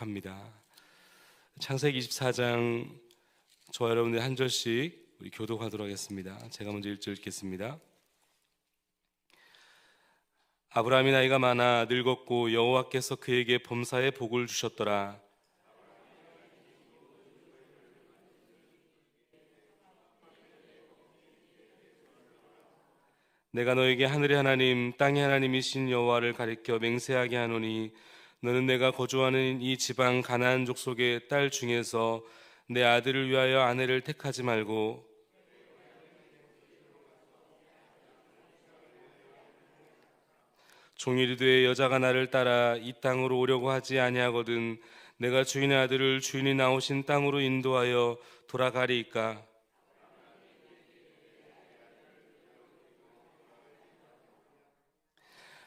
기록합니다. 창세기 24장 저와 여러분들 한 절씩 우리 교독하도록 하겠습니다. 제가 먼저 1절 읽겠습니다. 아브라함이 나이가 많아 늙었고 여호와께서 그에게 범사에 복을 주셨더라. 내가 너에게 하늘의 하나님 땅의 하나님이신 여호와를 가리켜 맹세하게 하노니 너는 내가 거주하는 이 지방 가나안 족속의 딸 중에서 내 아들을 위하여 아내를 택하지 말고 종이르되 여자가 나를 따라 이 땅으로 오려고 하지 아니하거든 내가 주인의 아들을 주인이 나오신 땅으로 인도하여 돌아가리이까.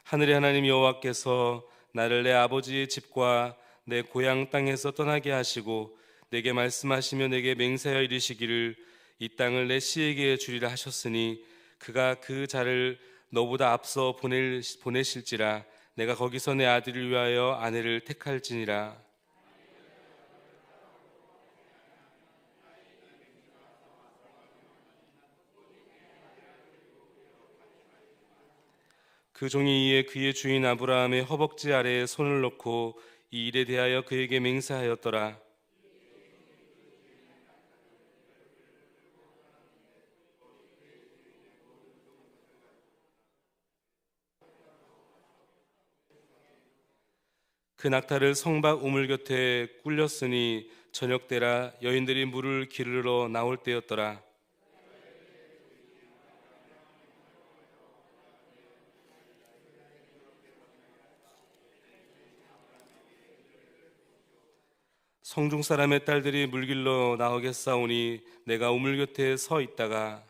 하늘의 하나님 여호와께서 나를 내 아버지의 집과 내 고향 땅에서 떠나게 하시고 내게 말씀하시며 내게 맹세하여 이르시기를 이 땅을 내 씨에게 주리라 하셨으니 그가 그 자를 너보다 앞서 보내실지라. 내가 거기서 내 아들을 위하여 아내를 택할지니라. 그 종이 이에 그의 주인 아브라함의 허벅지 아래에 손을 넣고 이 일에 대하여 그에게 맹세하였더라. 그 낙타를 성박 우물 곁에 꿀렸으니 저녁 때라. 여인들이 물을 기르러 나올 때였더라. 성중 사람의 딸들이 물길로 나오겠사오니 내가 우물 곁에 서 있다가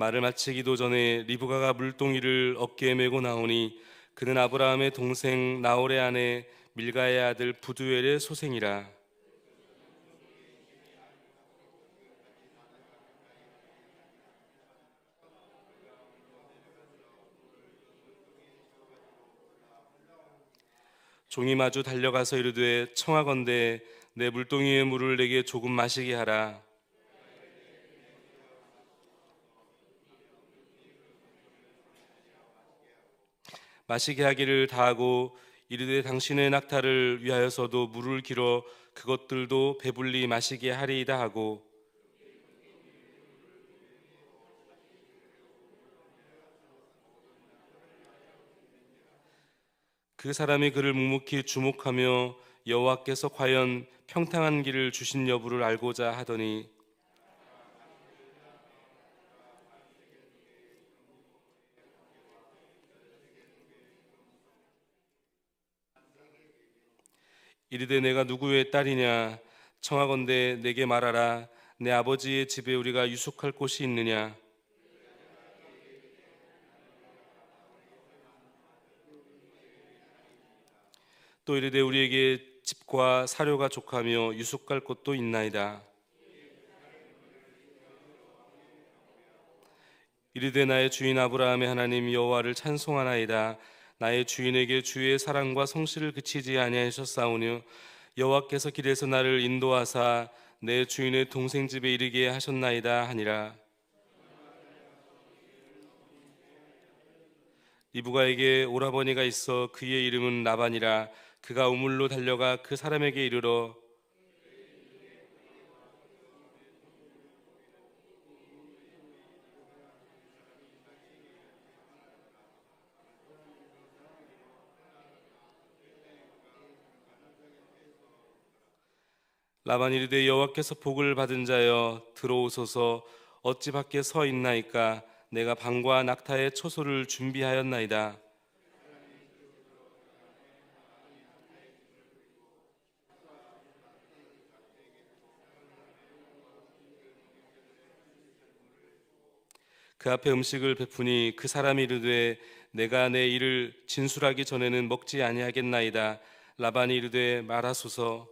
말을 마치기도 전에 리브가가 물동이를 어깨에 메고 나오니 그는 아브라함의 동생 나홀의 아내 밀가의 아들 부두엘의 소생이라. 종이 마주 달려가서 이르되 청하건대 내 물동이의 물을 내게 조금 마시게 하라. 마시게 하기를 다하고 이르되 당신의 낙타를 위하여서도 물을 길어 그것들도 배불리 마시게 하리이다 하고 그 사람이 그를 묵묵히 주목하며 여호와께서 과연 평탄한 길을 주신 여부를 알고자 하더니 이르되 내가 누구의 딸이냐 청하건대 내게 말하라. 내 아버지의 집에 우리가 유숙할 곳이 있느냐. 또 이르되 우리에게 집과 사료가 족하며 유숙할 곳도 있나이다. 이르되 나의 주인 아브라함의 하나님 여호와를 찬송하나이다. 나의 주인에게 주의 사랑과 성실을 그치지 아니하셨사오니 여호와께서 길에서 나를 인도하사 내 주인의 동생 집에 이르게 하셨나이다 하니라. 리브가에게 오라버니가 있어 그의 이름은 라반이라. 그가 우물로 달려가 그 사람에게 이르러 라반이 이르되 여호와께서 복을 받은 자여 들어오소서. 어찌 밖에 서 있나이까. 내가 방과 낙타의 초소를 준비하였나이다. 그 앞에 음식을 베푸니 그 사람이 이르되 내가 내 일을 진술하기 전에는 먹지 아니하겠나이다. 라반이 이르되 말하소서.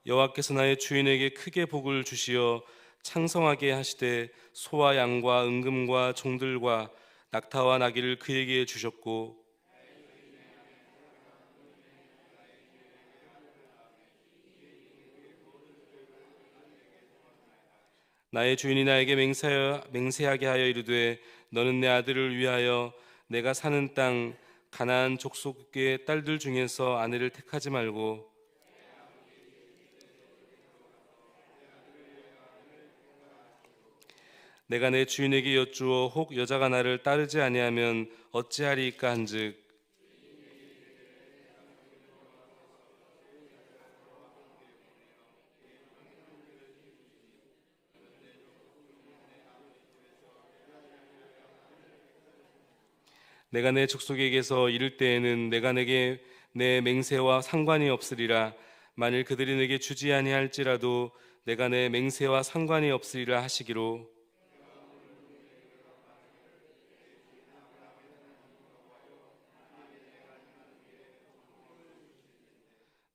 여호와께서 나의 주인에게 크게 복을 주시어 창성하게 하시되 소와 양과 은금과 종들과 낙타와 나귀를 그에게 주셨고, 나의 주인이 나에게 맹세하게 하여 이르되 너는 내 아들을 위하여 내가 사는 땅 가나안 족속의 딸들 중에서 아내를 택하지 말고 내가 내 주인에게 여쭈어 혹 여자가 나를 따르지 아니하면 어찌하리이까 한즉, 내가 내 족속에게서 이를 때에는 내가 내게 내 맹세와 상관이 없으리라. 만일 그들이 내게 주지 아니할지라도 내가 내 맹세와 상관이 없으리라 하시기로,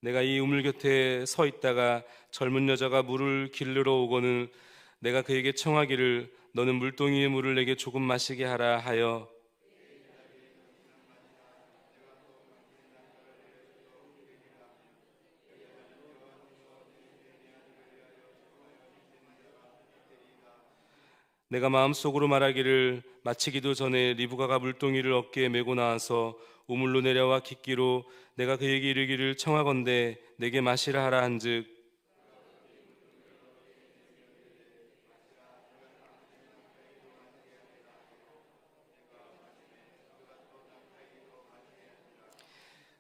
내가 이 우물 곁에 서 있다가 젊은 여자가 물을 기르러 오거늘 내가 그에게 청하기를 너는 물동이의 물을 내게 조금 마시게 하라 하여, 내가 마음속으로 말하기를 마치기도 전에 리브가가 물동이를 어깨에 메고 나와서 우물로 내려와 깃기로 내가 그에게 이르기를 청하건대 내게 마시라 하라 한즉,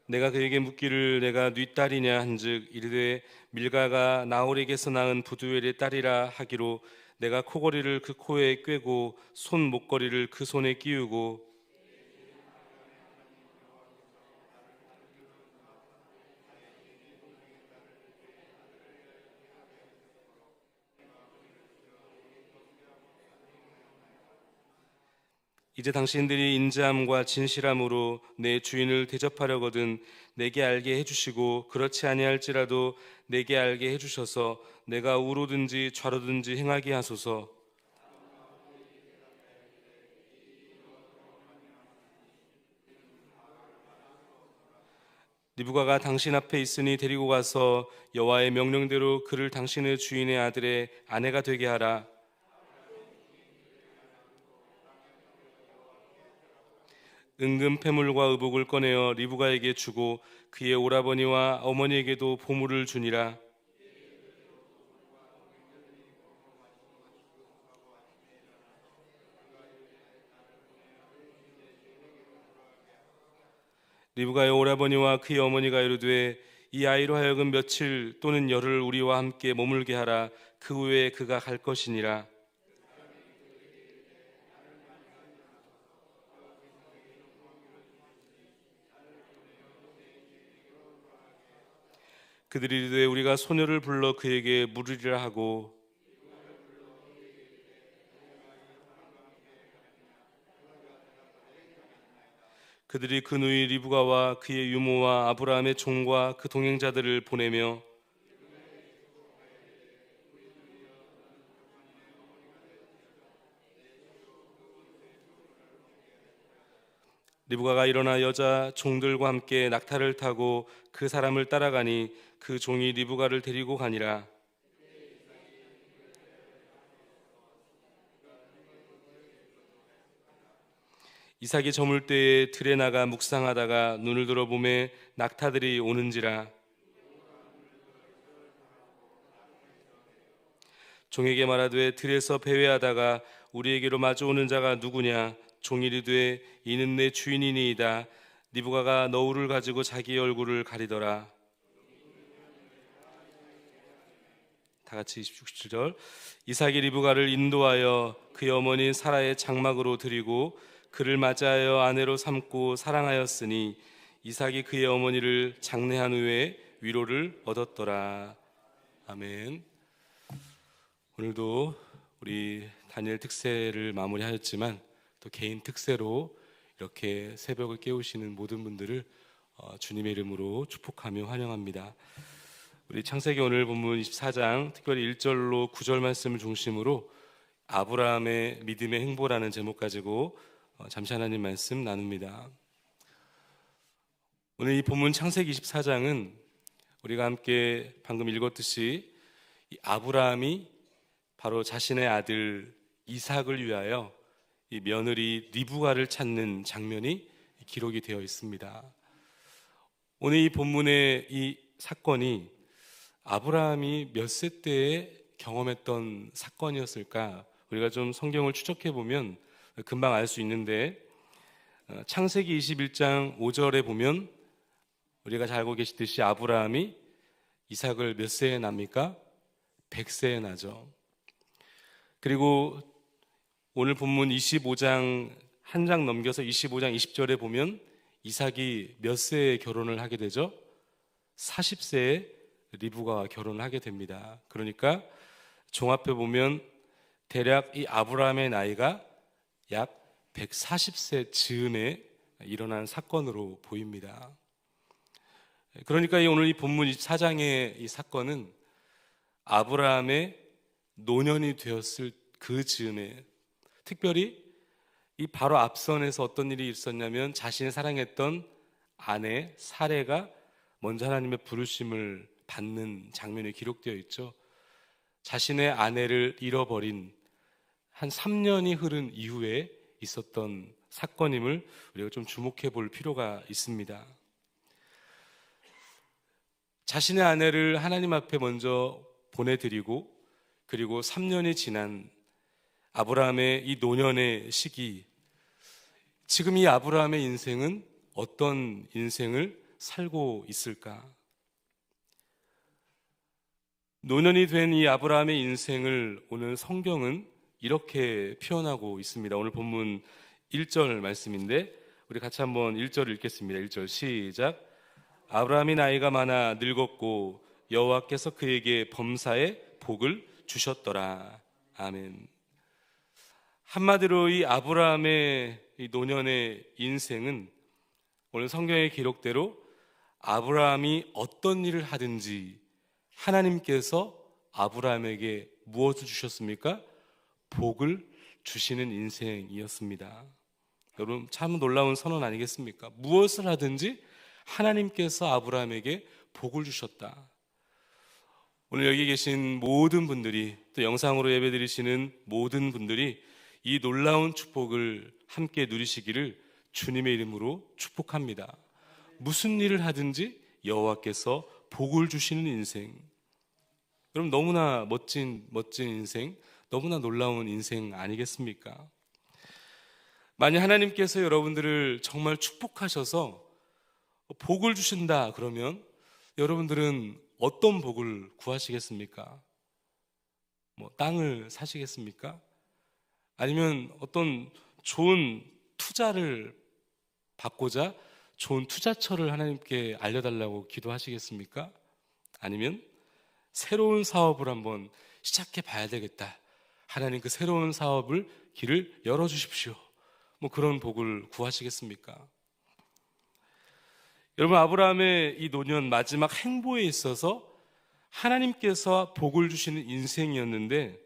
내가 그에게 묻기를 내가 네 딸이냐 한즉 이르되 밀가가 나홀에게서 낳은 부두엘의 딸이라 하기로, 내가 코걸이를 그 코에 꿰고 손 목걸이를 그 손에 끼우고, 이제 당신들이 인자함과 진실함으로 내 주인을 대접하려거든 내게 알게 해주시고, 그렇지 아니할지라도 내게 알게 해주셔서 내가 우로든지 좌로든지 행하게 하소서. 리브가가 당신 앞에 있으니 데리고 가서 여호와의 명령대로 그를 당신의 주인의 아들의 아내가 되게 하라. 은금 패물과 의복을 꺼내어 리브가에게 주고 그의 오라버니와 어머니에게도 보물을 주니라. 리브가의 오라버니와 그의 어머니가 이르되 이 아이로 하여금 며칠 또는 열흘 우리와 함께 머물게 하라. 그 후에 그가 갈 것이니라. 그들이 이르되 우리가 소녀를 불러 그에게 물으리라 하고, 그들이 그 누이 리브가와 그의 유모와 아브라함의 종과 그 동행자들을 보내며, 리브가가 일어나 여자 종들과 함께 낙타를 타고 그 사람을 따라가니 그 종이 리브가를 데리고 가니라. 이삭이 저물 때에 들에 나가 묵상하다가 눈을 들어 보매 낙타들이 오는지라. 종에게 말하되 들에서 배회하다가 우리에게로 마주오는 자가 누구냐? 종이 이르되 이는 내 주인이니이다. 리브가가 너울을 가지고 자기 얼굴을 가리더라. 다 같이 27절. 이삭이 리브가를 인도하여 그의 어머니 사라의 장막으로 드리고 그를 맞이하여 아내로 삼고 사랑하였으니 이삭이 그의 어머니를 장례한 후에 위로를 얻었더라. 아멘. 오늘도 우리 다니엘 특세를 마무리하였지만 또 개인 특세로 이렇게 새벽을 깨우시는 모든 분들을 주님의 이름으로 축복하며 환영합니다. 우리 창세기 오늘 본문 24장 특별히 1절로 9절 말씀을 중심으로 아브라함의 믿음의 행보라는 제목 가지고 잠시 하나님 말씀 나눕니다. 오늘 이 본문 창세기 24장은 우리가 함께 방금 읽었듯이 이 아브라함이 바로 자신의 아들 이삭을 위하여 이 며느리 리브가를 찾는 장면이 기록이 되어 있습니다. 오늘 이 본문의 이 사건이 아브라함이 몇 세 때에 경험했던 사건이었을까? 우리가 좀 성경을 추적해 보면 금방 알 수 있는데, 창세기 21장 5절에 보면 우리가 잘 알고 계시듯이 아브라함이 이삭을 몇 세에 납니까? 100세에 나죠. 그리고 오늘 본문 25장 한 장 넘겨서 25장 20절에 보면 이삭이 몇 세에 결혼을 하게 되죠? 40세에 리브가와 결혼을 하게 됩니다. 그러니까 종합해 보면 대략 이 아브라함의 나이가 약 140세 즈음에 일어난 사건으로 보입니다. 그러니까 오늘 이 본문 24장의 이 사건은 아브라함의 노년이 되었을 그 즈음에, 특별히 이 바로 앞선에서 어떤 일이 있었냐면 자신이 사랑했던 아내 사레가 먼저 하나님의 부르심을 받는 장면이 기록되어 있죠. 자신의 아내를 잃어버린 한 3년이 흐른 이후에 있었던 사건임을 우리가 좀 주목해 볼 필요가 있습니다. 자신의 아내를 하나님 앞에 먼저 보내드리고, 그리고 3년이 지난 아브라함의 이 노년의 시기, 지금 이 아브라함의 인생은 어떤 인생을 살고 있을까? 노년이 된 이 아브라함의 인생을 오늘 성경은 이렇게 표현하고 있습니다. 오늘 본문 1절 말씀인데 우리 같이 한번 1절 읽겠습니다. 1절 시작. 아브라함이 나이가 많아 늙었고 여호와께서 그에게 범사의 복을 주셨더라. 아멘. 한마디로 이 아브라함의 이 노년의 인생은 오늘 성경의 기록대로 아브라함이 어떤 일을 하든지 하나님께서 아브라함에게 무엇을 주셨습니까? 복을 주시는 인생이었습니다. 여러분 참 놀라운 선언 아니겠습니까? 무엇을 하든지 하나님께서 아브라함에게 복을 주셨다. 오늘 여기 계신 모든 분들이, 또 영상으로 예배드리시는 모든 분들이 이 놀라운 축복을 함께 누리시기를 주님의 이름으로 축복합니다. 무슨 일을 하든지 여호와께서 복을 주시는 인생, 여러분 너무나 멋진 인생, 너무나 놀라운 인생 아니겠습니까? 만약 하나님께서 여러분들을 정말 축복하셔서 복을 주신다 그러면 여러분들은 어떤 복을 구하시겠습니까? 땅을 사시겠습니까? 아니면 어떤 좋은 투자를 받고자 좋은 투자처를 하나님께 알려달라고 기도하시겠습니까? 아니면 새로운 사업을 한번 시작해 봐야 되겠다, 하나님 그 새로운 사업을 길을 열어주십시오, 그런 복을 구하시겠습니까? 여러분 아브라함의 이 노년 마지막 행보에 있어서 하나님께서 복을 주시는 인생이었는데,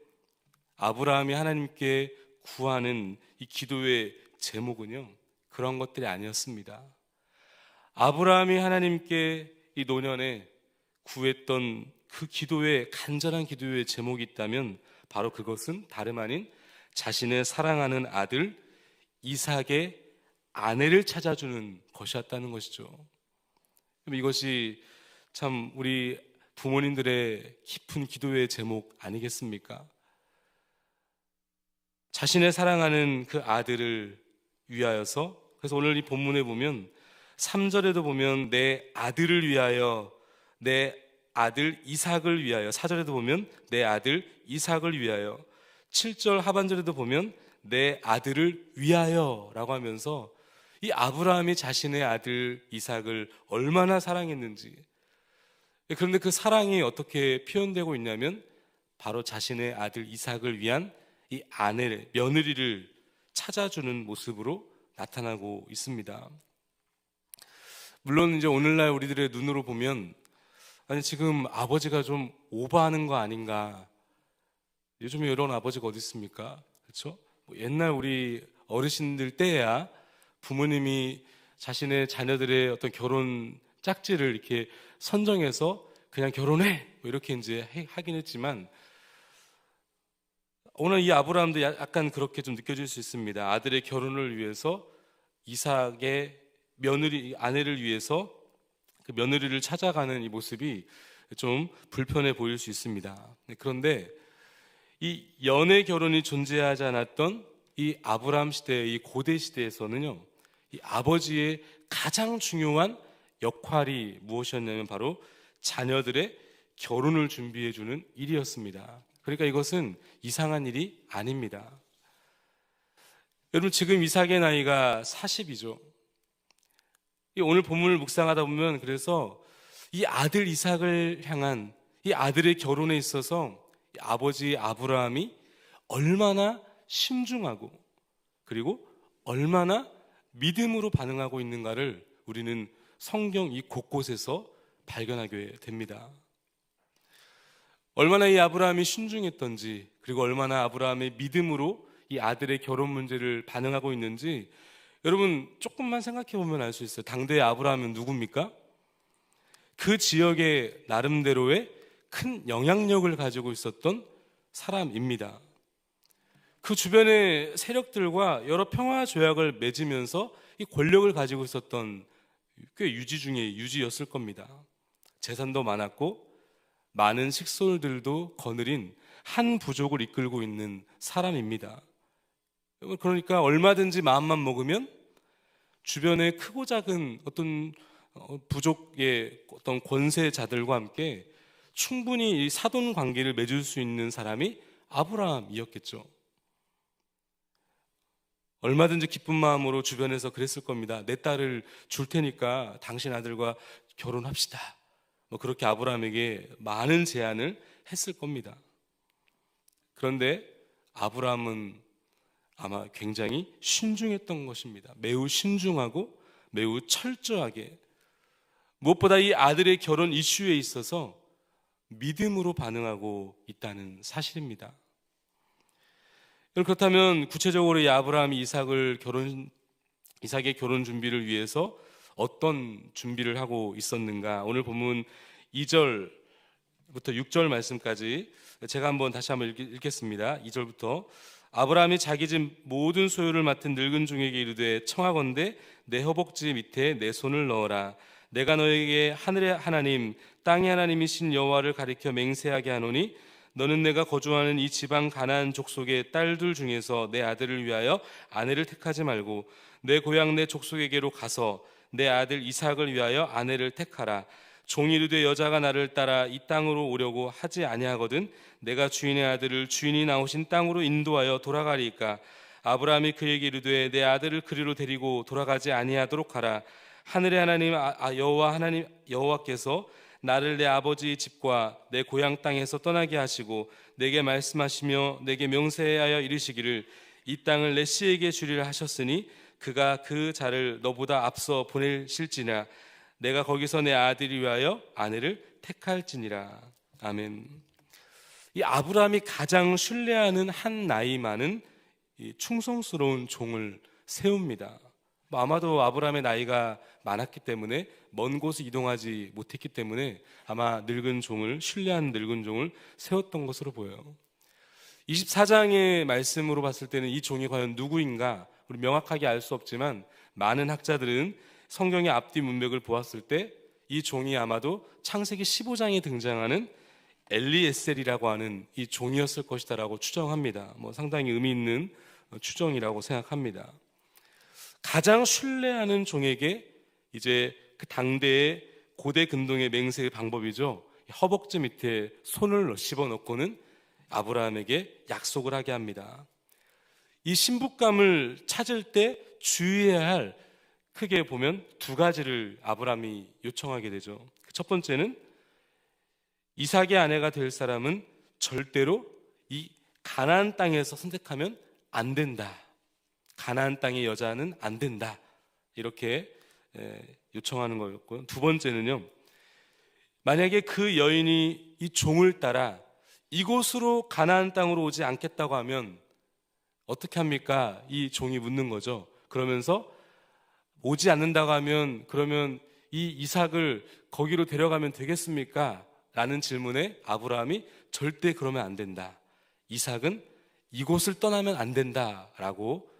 아브라함이 하나님께 구하는 이 기도의 제목은요 그런 것들이 아니었습니다. 아브라함이 하나님께 이 노년에 구했던 그 기도의, 간절한 기도의 제목이 있다면 바로 그것은 다름 아닌 자신의 사랑하는 아들 이삭의 아내를 찾아주는 것이었다는 것이죠. 이것이 참 우리 부모님들의 깊은 기도의 제목 아니겠습니까? 자신의 사랑하는 그 아들을 위하여서, 그래서 오늘 이 본문에 보면 3절에도 보면 내 아들을 위하여, 내 아들 이삭을 위하여, 4절에도 보면 내 아들 이삭을 위하여, 7절 하반절에도 보면 내 아들을 위하여 라고 하면서 이 아브라함이 자신의 아들 이삭을 얼마나 사랑했는지, 그런데 그 사랑이 어떻게 표현되고 있냐면 바로 자신의 아들 이삭을 위한 이 아내, 며느리를 찾아주는 모습으로 나타나고 있습니다. 물론 이제 오늘날 우리들의 눈으로 보면 아니 지금 아버지가 좀 오버하는 거 아닌가. 요즘에 이런 아버지가 어디 있습니까? 그렇죠? 옛날 우리 어르신들 때야 부모님이 자신의 자녀들의 어떤 결혼 짝지를 이렇게 선정해서 그냥 결혼해 이렇게 이제 하긴 했지만 오늘 이 아브라함도 약간 그렇게 좀 느껴질 수 있습니다. 아들의 결혼을 위해서 이삭의 아내를 위해서 그 며느리를 찾아가는 이 모습이 좀 불편해 보일 수 있습니다. 그런데 이 연애 결혼이 존재하지 않았던 이 아브라함 시대, 이 고대 시대에서는요, 이 아버지의 가장 중요한 역할이 무엇이었냐면 바로 자녀들의 결혼을 준비해주는 일이었습니다. 그러니까 이것은 이상한 일이 아닙니다. 여러분, 지금 이삭의 나이가 40이죠. 오늘 본문을 묵상하다 보면 그래서 이 아들 이삭을 향한 이 아들의 결혼에 있어서 아버지 아브라함이 얼마나 신중하고 그리고 얼마나 믿음으로 반응하고 있는가를 우리는 성경 이 곳곳에서 발견하게 됩니다. 얼마나 이 아브라함이 신중했던지 그리고 얼마나 아브라함의 믿음으로 이 아들의 결혼 문제를 반응하고 있는지 여러분 조금만 생각해 보면 알 수 있어요. 당대의 아브라함은 누굽니까? 그 지역의 나름대로의 큰 영향력을 가지고 있었던 사람입니다. 그 주변의 세력들과 여러 평화 조약을 맺으면서 이 권력을 가지고 있었던 꽤 유지 중에 유지였을 겁니다. 재산도 많았고 많은 식솔들도 거느린 한 부족을 이끌고 있는 사람입니다. 그러니까 얼마든지 마음만 먹으면 주변의 크고 작은 어떤 부족의 어떤 권세자들과 함께 충분히 이 사돈 관계를 맺을 수 있는 사람이 아브라함이었겠죠. 얼마든지 기쁜 마음으로 주변에서 그랬을 겁니다. 내 딸을 줄 테니까 당신 아들과 결혼합시다. 그렇게 아브라함에게 많은 제안을 했을 겁니다. 그런데 아브라함은 아마 굉장히 신중했던 것입니다. 매우 신중하고 매우 철저하게 무엇보다 이 아들의 결혼 이슈에 있어서 믿음으로 반응하고 있다는 사실입니다. 그렇다면 구체적으로 이 아브라함이 이삭의 결혼 준비를 위해서 어떤 준비를 하고 있었는가? 오늘 본문 2절부터 6절 말씀까지 제가 다시 한번 읽겠습니다. 2절부터 아브라함이 자기 집 모든 소유를 맡은 늙은 종에게 이르되 청하건대 내 허벅지 밑에 내 손을 넣어라. 내가 너에게 하늘의 하나님 땅의 하나님이신 여호와를 가리켜 맹세하게 하노니 너는 내가 거주하는 이 지방 가나안 족속의 딸들 중에서 내 아들을 위하여 아내를 택하지 말고 내 고향 내 족속에게로 가서 내 아들 이삭을 위하여 아내를 택하라. 종이 이르되 여자가 나를 따라 이 땅으로 오려고 하지 아니하거든 내가 주인의 아들을 주인이 나오신 땅으로 인도하여 돌아가리이까. 아브라함이 그에게 이르되 내 아들을 그리로 데리고 돌아가지 아니하도록 하라. 하늘의 하나님 여호와께서 나를 내 아버지의 집과 내 고향 땅에서 떠나게 하시고 내게 말씀하시며 내게 명세하여 이르시기를 이 땅을 내 씨에게 주리라 하셨으니 그가 그 자를 너보다 앞서 보내실지나 내가 거기서 내 아들을 위하여 아내를 택할지니라. 아멘. 이 아브라함이 가장 신뢰하는 한 나이 많은 이 충성스러운 종을 세웁니다. 아마도 아브라함의 나이가 많았기 때문에 먼 곳을 이동하지 못했기 때문에 아마 신뢰한 늙은 종을 세웠던 것으로 보여요. 24장의 말씀으로 봤을 때는 이 종이 과연 누구인가 우리 명확하게 알 수 없지만 많은 학자들은 성경의 앞뒤 문맥을 보았을 때 이 종이 아마도 창세기 15장에 등장하는 엘리에셀이라고 하는 이 종이었을 것이다라고 추정합니다. 상당히 의미 있는 추정이라고 생각합니다. 가장 신뢰하는 종에게 이제 그 당대의 고대 근동의 맹세의 방법이죠. 허벅지 밑에 손을 집어넣고는 아브라함에게 약속을 하게 합니다. 이 신부감을 찾을 때 주의해야 할 크게 보면 두 가지를 아브라함이 요청하게 되죠. 첫 번째는 이삭의 아내가 될 사람은 절대로 이 가나안 땅에서 선택하면 안 된다. 가나안 땅의 여자는 안 된다. 이렇게 요청하는 거였고요. 두 번째는요, 만약에 그 여인이 이 종을 따라 이곳으로 가나안 땅으로 오지 않겠다고 하면 어떻게 합니까? 이 종이 묻는 거죠. 그러면서 오지 않는다고 하면 그러면 이 이삭을 거기로 데려가면 되겠습니까? 라는 질문에 아브라함이 절대 그러면 안 된다. 이삭은 이곳을 떠나면 안 된다라고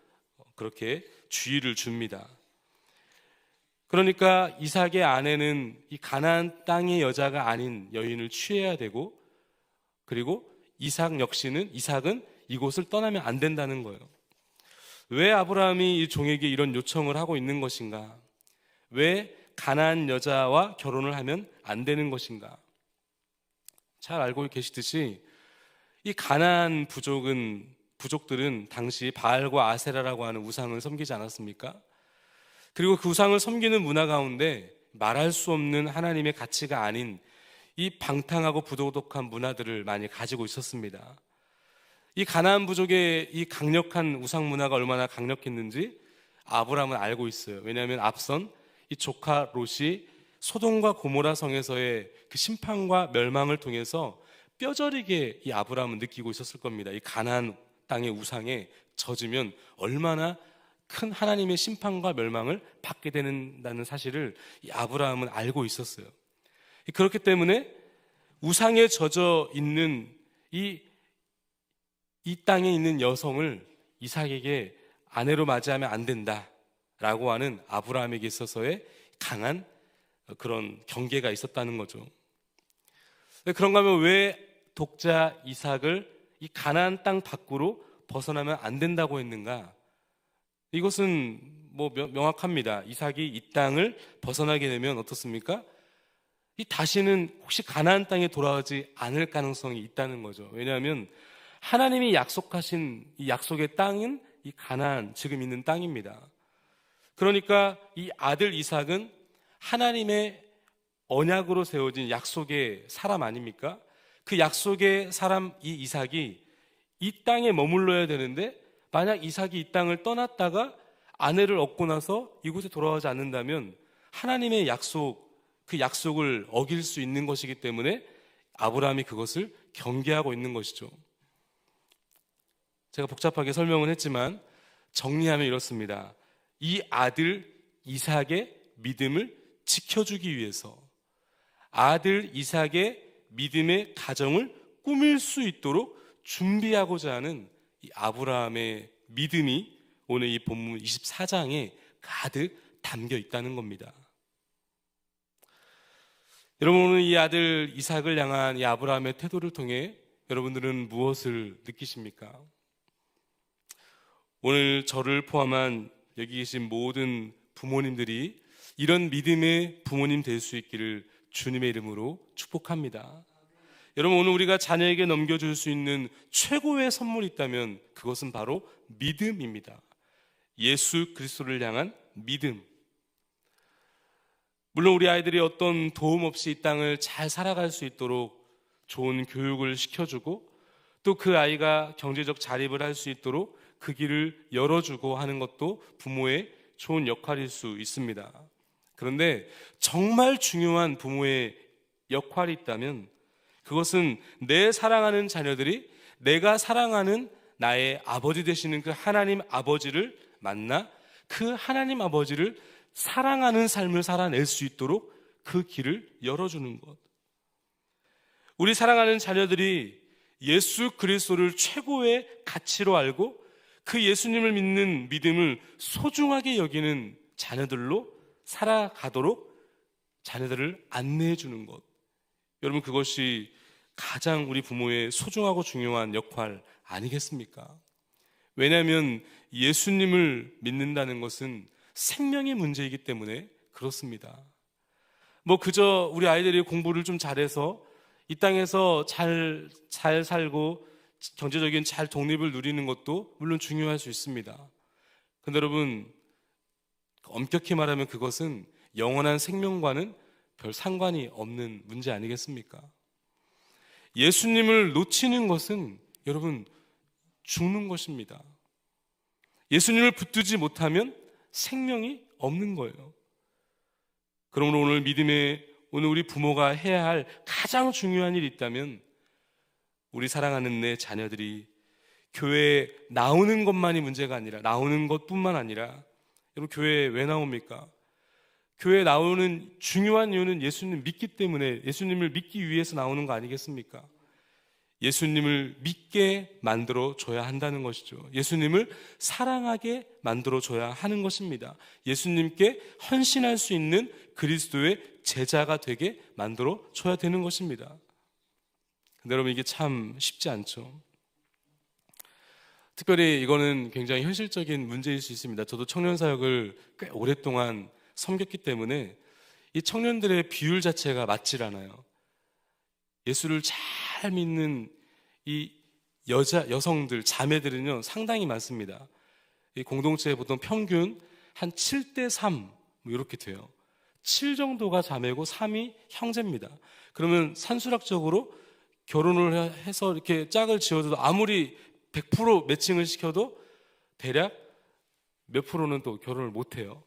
그렇게 주의를 줍니다. 그러니까 이삭의 아내는 이 가나안 땅의 여자가 아닌 여인을 취해야 되고, 그리고 이삭은 이곳을 떠나면 안 된다는 거예요. 왜 아브라함이 이 종에게 이런 요청을 하고 있는 것인가? 왜 가나안 여자와 결혼을 하면 안 되는 것인가? 잘 알고 계시듯이 이 가나안 부족들은 당시 바알과 아세라라고 하는 우상을 섬기지 않았습니까? 그리고 그 우상을 섬기는 문화 가운데 말할 수 없는 하나님의 가치가 아닌 이 방탕하고 부도덕한 문화들을 많이 가지고 있었습니다. 이 가나안 부족의 이 강력한 우상 문화가 얼마나 강력했는지 아브라함은 알고 있어요. 왜냐하면 앞선 이 조카 롯이 소돔과 고모라 성에서의 그 심판과 멸망을 통해서 뼈저리게 이 아브라함은 느끼고 있었을 겁니다. 이 가나안 땅의 우상에 젖으면 얼마나 큰 하나님의 심판과 멸망을 받게 된다는 사실을 이 아브라함은 알고 있었어요. 그렇기 때문에 우상에 젖어 있는 이 땅에 있는 여성을 이삭에게 아내로 맞이하면 안 된다라고 하는 아브라함에게 있어서의 강한 그런 경계가 있었다는 거죠. 그런가 하면 왜 독자 이삭을 이 가나안 땅 밖으로 벗어나면 안 된다고 했는가? 이것은 명확합니다. 이삭이 이 땅을 벗어나게 되면 어떻습니까? 다시는 혹시 가나안 땅에 돌아오지 않을 가능성이 있다는 거죠. 왜냐하면 하나님이 약속하신 이 약속의 땅은 이 가나안, 지금 있는 땅입니다. 그러니까 이 아들 이삭은 하나님의 언약으로 세워진 약속의 사람 아닙니까? 그 약속의 사람 이 이삭이 이 땅에 머물러야 되는데, 만약 이삭이 이 땅을 떠났다가 아내를 얻고 나서 이곳에 돌아오지 않는다면 하나님의 그 약속을 어길 수 있는 것이기 때문에 아브라함이 그것을 경계하고 있는 것이죠. 제가 복잡하게 설명은 했지만 정리하면 이렇습니다. 이 아들 이삭의 믿음을 지켜주기 위해서, 아들 이삭의 믿음의 가정을 꾸밀 수 있도록 준비하고자 하는 이 아브라함의 믿음이 오늘 이 본문 24장에 가득 담겨 있다는 겁니다. 여러분, 오늘 이 아들 이삭을 향한 이 아브라함의 태도를 통해 여러분들은 무엇을 느끼십니까? 오늘 저를 포함한 여기 계신 모든 부모님들이 이런 믿음의 부모님 될 수 있기를 주님의 이름으로 축복합니다. 여러분, 오늘 우리가 자녀에게 넘겨줄 수 있는 최고의 선물이 있다면 그것은 바로 믿음입니다. 예수 그리스도를 향한 믿음. 물론 우리 아이들이 어떤 도움 없이 이 땅을 잘 살아갈 수 있도록 좋은 교육을 시켜주고, 또 그 아이가 경제적 자립을 할 수 있도록 그 길을 열어주고 하는 것도 부모의 좋은 역할일 수 있습니다. 그런데 정말 중요한 부모의 역할이 있다면 그것은 내 사랑하는 자녀들이 내가 사랑하는 나의 아버지 되시는 그 하나님 아버지를 만나 그 하나님 아버지를 사랑하는 삶을 살아낼 수 있도록 그 길을 열어주는 것. 우리 사랑하는 자녀들이 예수 그리스도를 최고의 가치로 알고 그 예수님을 믿는 믿음을 소중하게 여기는 자녀들로 살아가도록 자녀들을 안내해 주는 것. 여러분, 그것이 가장 우리 부모의 소중하고 중요한 역할 아니겠습니까? 왜냐하면 예수님을 믿는다는 것은 생명의 문제이기 때문에 그렇습니다. 그저 우리 아이들이 공부를 좀 잘해서 이 땅에서 잘 살고 경제적인 잘 독립을 누리는 것도 물론 중요할 수 있습니다. 그런데 여러분, 엄격히 말하면 그것은 영원한 생명과는 별 상관이 없는 문제 아니겠습니까? 예수님을 놓치는 것은 여러분 죽는 것입니다. 예수님을 붙들지 못하면 생명이 없는 거예요. 그러므로 오늘 우리 부모가 해야 할 가장 중요한 일이 있다면, 우리 사랑하는 내 자녀들이 교회에 나오는 것만이 문제가 아니라, 나오는 것뿐만 아니라, 여러분 교회에 왜 나옵니까? 교회에 나오는 중요한 이유는 예수님 믿기 때문에, 예수님을 믿기 위해서 나오는 거 아니겠습니까? 예수님을 믿게 만들어 줘야 한다는 것이죠. 예수님을 사랑하게 만들어 줘야 하는 것입니다. 예수님께 헌신할 수 있는 그리스도의 제자가 되게 만들어 줘야 되는 것입니다. 근데 여러분, 이게 참 쉽지 않죠. 특별히 이거는 굉장히 현실적인 문제일 수 있습니다. 저도 청년 사역을 꽤 오랫동안 섬겼기 때문에 이 청년들의 비율 자체가 맞질 않아요. 예수를 잘 믿는 이 여성들, 자매들은요 상당히 많습니다. 이 공동체에 보통 평균 한 7대3 이렇게 돼요. 7 정도가 자매고 3이 형제입니다. 그러면 산술학적으로 결혼을 해서 이렇게 짝을 지어줘도 아무리 100% 매칭을 시켜도 대략 몇 프로는 또 결혼을 못해요.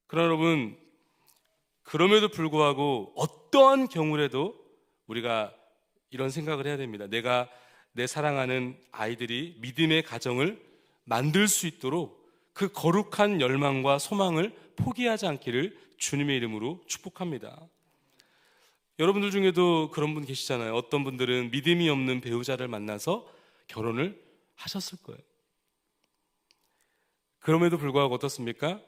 그러나 여러분, 그럼에도 불구하고 어떠한 경우라도 우리가 이런 생각을 해야 됩니다. 내가 내 사랑하는 아이들이 믿음의 가정을 만들 수 있도록 그 거룩한 열망과 소망을 포기하지 않기를 주님의 이름으로 축복합니다. 여러분들 중에도 그런 분 계시잖아요. 어떤 분들은 믿음이 없는 배우자를 만나서 결혼을 하셨을 거예요. 그럼에도 불구하고 어떻습니까?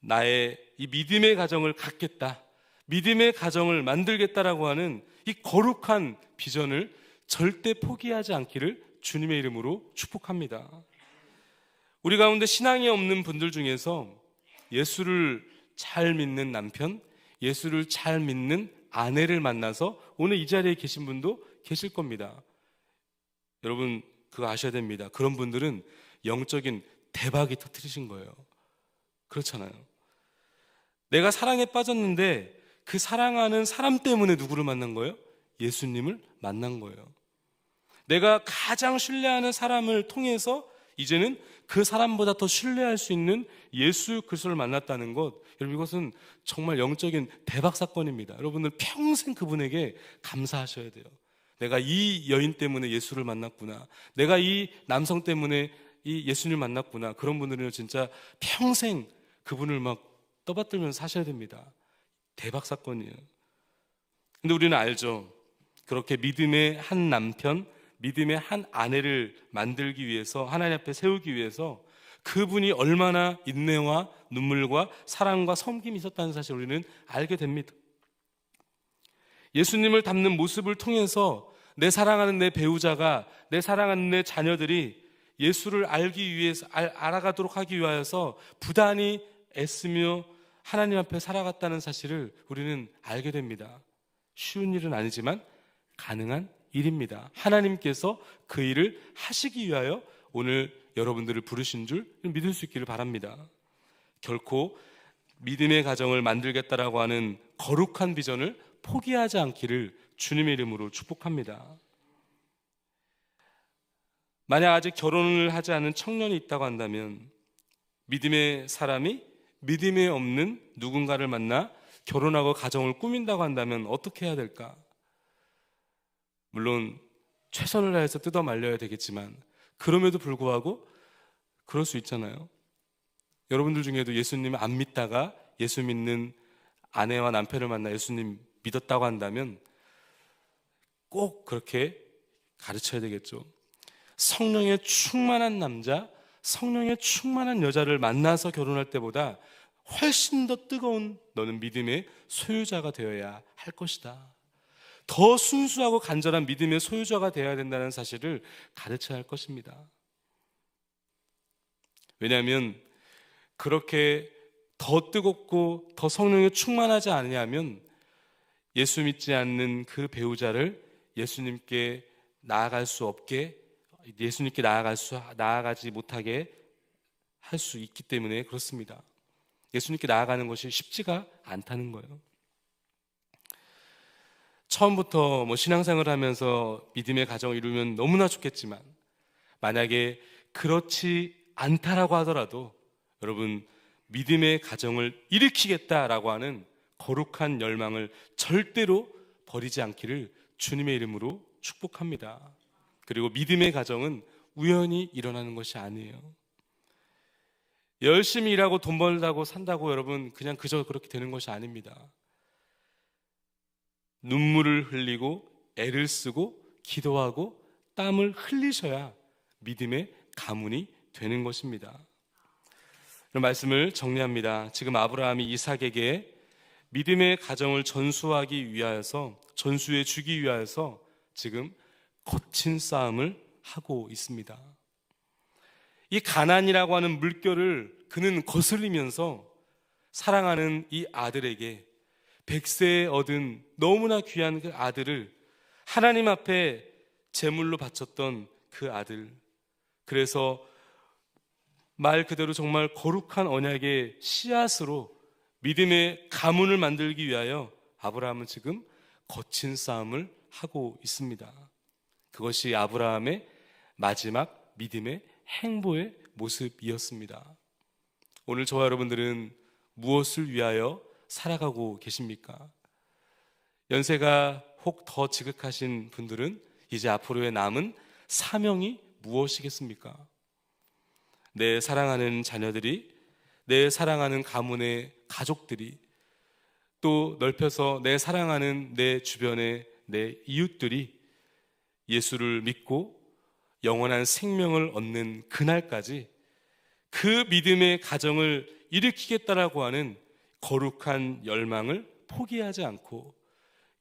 나의 이 믿음의 가정을 갖겠다, 믿음의 가정을 만들겠다라고 하는 이 거룩한 비전을 절대 포기하지 않기를 주님의 이름으로 축복합니다. 우리 가운데 신앙이 없는 분들 중에서 예수를 잘 믿는 남편, 예수를 잘 믿는 아내를 만나서 오늘 이 자리에 계신 분도 계실 겁니다. 여러분, 그거 아셔야 됩니다. 그런 분들은 영적인 대박이 터뜨리신 거예요. 그렇잖아요. 내가 사랑에 빠졌는데 그 사랑하는 사람 때문에 누구를 만난 거예요? 예수님을 만난 거예요. 내가 가장 신뢰하는 사람을 통해서 이제는 그 사람보다 더 신뢰할 수 있는 예수 그리스도를 만났다는 것, 여러분 이것은 정말 영적인 대박 사건입니다. 여러분들 평생 그분에게 감사하셔야 돼요. 내가 이 여인 때문에 예수를 만났구나, 내가 이 남성 때문에 이 예수님을 만났구나. 그런 분들은 진짜 평생 그분을 막 떠받들면서 사셔야 됩니다. 대박 사건이에요. 근데 우리는 알죠. 그렇게 믿음의 한 남편, 믿음의 한 아내를 만들기 위해서, 하나님 앞에 세우기 위해서 그분이 얼마나 인내와 눈물과 사랑과 섬김이 있었다는 사실을 우리는 알게 됩니다. 예수님을 닮는 모습을 통해서 내 사랑하는 내 배우자가, 내 사랑하는 내 자녀들이 예수를 알기 위해서, 알아가도록 하기 위하여서 부단히 애쓰며 하나님 앞에 살아갔다는 사실을 우리는 알게 됩니다. 쉬운 일은 아니지만 가능한 일입니다. 하나님께서 그 일을 하시기 위하여 오늘 여러분들을 부르신 줄 믿을 수 있기를 바랍니다. 결코 믿음의 가정을 만들겠다라고 하는 거룩한 비전을 포기하지 않기를 주님의 이름으로 축복합니다. 만약 아직 결혼을 하지 않은 청년이 있다고 한다면, 믿음의 사람이 믿음에 없는 누군가를 만나 결혼하고 가정을 꾸민다고 한다면 어떻게 해야 될까? 물론 최선을 다해서 뜯어 말려야 되겠지만, 그럼에도 불구하고 그럴 수 있잖아요. 여러분들 중에도 예수님 안 믿다가 예수 믿는 아내와 남편을 만나 예수님 믿었다고 한다면 꼭 그렇게 가르쳐야 되겠죠. 성령에 충만한 남자, 성령에 충만한 여자를 만나서 결혼할 때보다 훨씬 더 뜨거운 너는 믿음의 소유자가 되어야 할 것이다. 더 순수하고 간절한 믿음의 소유자가 되어야 된다는 사실을 가르쳐야 할 것입니다. 왜냐하면 그렇게 더 뜨겁고 더 성령에 충만하지 않으면 예수 믿지 않는 그 배우자를 예수님께 나아갈 수 없게, 예수님께 나아가지 못하게 할 수 있기 때문에 그렇습니다. 예수님께 나아가는 것이 쉽지가 않다는 거예요. 처음부터 신앙생활을 하면서 믿음의 가정을 이루면 너무나 좋겠지만 만약에 그렇지 않다라고 하더라도 여러분, 믿음의 가정을 일으키겠다라고 하는 거룩한 열망을 절대로 버리지 않기를 주님의 이름으로 축복합니다. 그리고 믿음의 가정은 우연히 일어나는 것이 아니에요. 열심히 일하고 돈 벌다고 산다고 여러분 그냥 그저 그렇게 되는 것이 아닙니다. 눈물을 흘리고 애를 쓰고 기도하고 땀을 흘리셔야 믿음의 가문이 되는 것입니다. 이런 말씀을 정리합니다. 지금 아브라함이 이삭에게 믿음의 가정을 전수하기 위하여서, 전수해 주기 위하여서 지금 거친 싸움을 하고 있습니다. 이 가난이라고 하는 물결을 그는 거슬리면서 사랑하는 이 아들에게, 백세에 얻은 너무나 귀한 그 아들을 하나님 앞에 제물로 바쳤던 그 아들, 그래서 말 그대로 정말 거룩한 언약의 씨앗으로 믿음의 가문을 만들기 위하여 아브라함은 지금 거친 싸움을 하고 있습니다. 그것이 아브라함의 마지막 믿음의 행보의 모습이었습니다. 오늘 저와 여러분들은 무엇을 위하여 살아가고 계십니까? 연세가 혹 더 지극하신 분들은 이제 앞으로의 남은 사명이 무엇이겠습니까? 내 사랑하는 자녀들이, 내 사랑하는 가문의 가족들이, 또 넓혀서 내 사랑하는 내 주변의 내 이웃들이 예수를 믿고 영원한 생명을 얻는 그날까지 그 믿음의 가정을 일으키겠다라고 하는 거룩한 열망을 포기하지 않고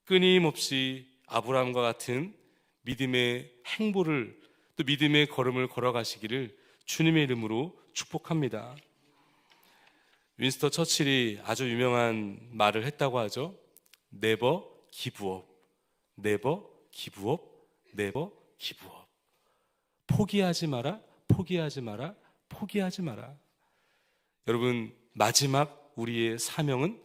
끊임없이 아브라함과 같은 믿음의 행보를, 또 믿음의 걸음을 걸어가시기를 주님의 이름으로 축복합니다. 윈스턴 처칠이 아주 유명한 말을 했다고 하죠. Never give up, never give up, never give up. 포기하지 마라, 포기하지 마라, 포기하지 마라. 여러분, 마지막 우리의 사명은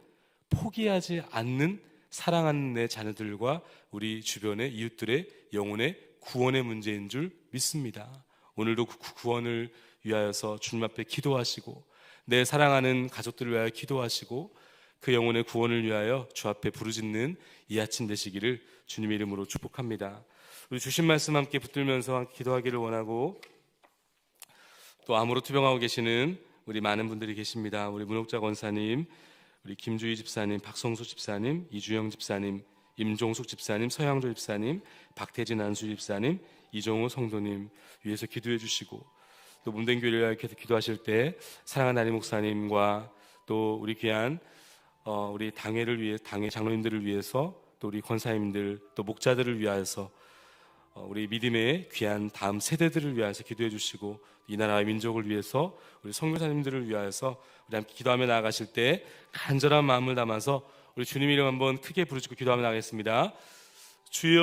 포기하지 않는 사랑하는 내 자녀들과 우리 주변의 이웃들의 영혼의 구원의 문제인 줄 믿습니다. 오늘도 그 구원을 위하여서 주님 앞에 기도하시고, 내 사랑하는 가족들을 위하여 기도하시고, 그 영혼의 구원을 위하여 주 앞에 부르짖는 이 아침 되시기를 주님의 이름으로 축복합니다. 우리 주신 말씀 함께 붙들면서 기도하기를 원하고, 또 암으로 투병하고 계시는 우리 많은 분들이 계십니다. 우리 문옥자 권사님, 우리 김주희 집사님, 박성수 집사님, 이주영 집사님, 임종숙 집사님, 서양조 집사님, 박태진 안수 집사님, 이종호 성도님 위해서 기도해 주시고, 또 문den교회를 위하여 기도하실 때 사랑하는 나리 목사님과 또 우리 귀한 우리 당회를 위해, 당회 장로님들을 위해서, 또 우리 권사님들, 또 목자들을 위하여서 우리 믿음의 귀한 다음 세대들을 위하여서 기도해 주시고, 이 나라의 민족을 위해서 우리 선교사님들을 위하여서 우리 함께 기도하며 나아가실 때 간절한 마음을 담아서 우리 주님 이름 한번 크게 부르짖고 기도하며 나가겠습니다. 주여.